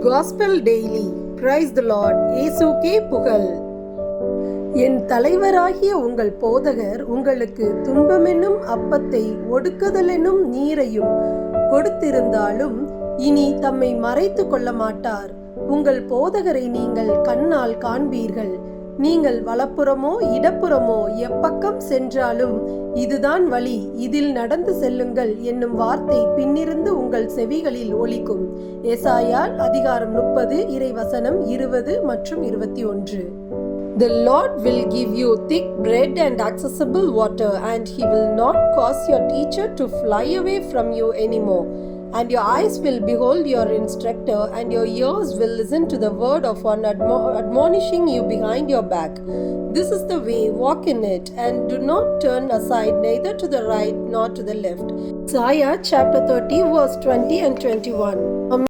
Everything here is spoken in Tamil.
Gospel Daily. Praise the Lord. இயேசுவுக்கே புகழ். என் தலைவராகிய உங்கள் போதகர் உங்களுக்கு துன்பமென்னும் அப்பத்தை ஒடுக்குதலென்னும் நீரையும் கொடுத்திருந்தாலும் இனி தம்மை மறைத்து கொள்ள மாட்டார். உங்கள் போதகரை நீங்கள் கண்ணால் காண்பீர்கள். நீங்கள் வலப்புறமோ இடப்புறமோ எப்பக்கம் சென்றாலும் இதுதான் வழி, இதில் நடந்து செல்லுங்கள் என்னும் வார்த்தை பின்னிருந்து உங்கள் செவிகளில் ஒலிக்கும். ஏசாயா அதிகாரம் 30 இறைவசனம் 20 மற்றும் 21. The Lord will give you thick bread and accessible water, and He will not cause your teacher to fly away from you anymore. And your eyes will behold your instructor, and your ears will listen to the word of one admonishing you behind your back. This is the way, walk in it, and do not turn aside neither to the right nor to the left. Isaiah chapter 30 verse 20 and 21.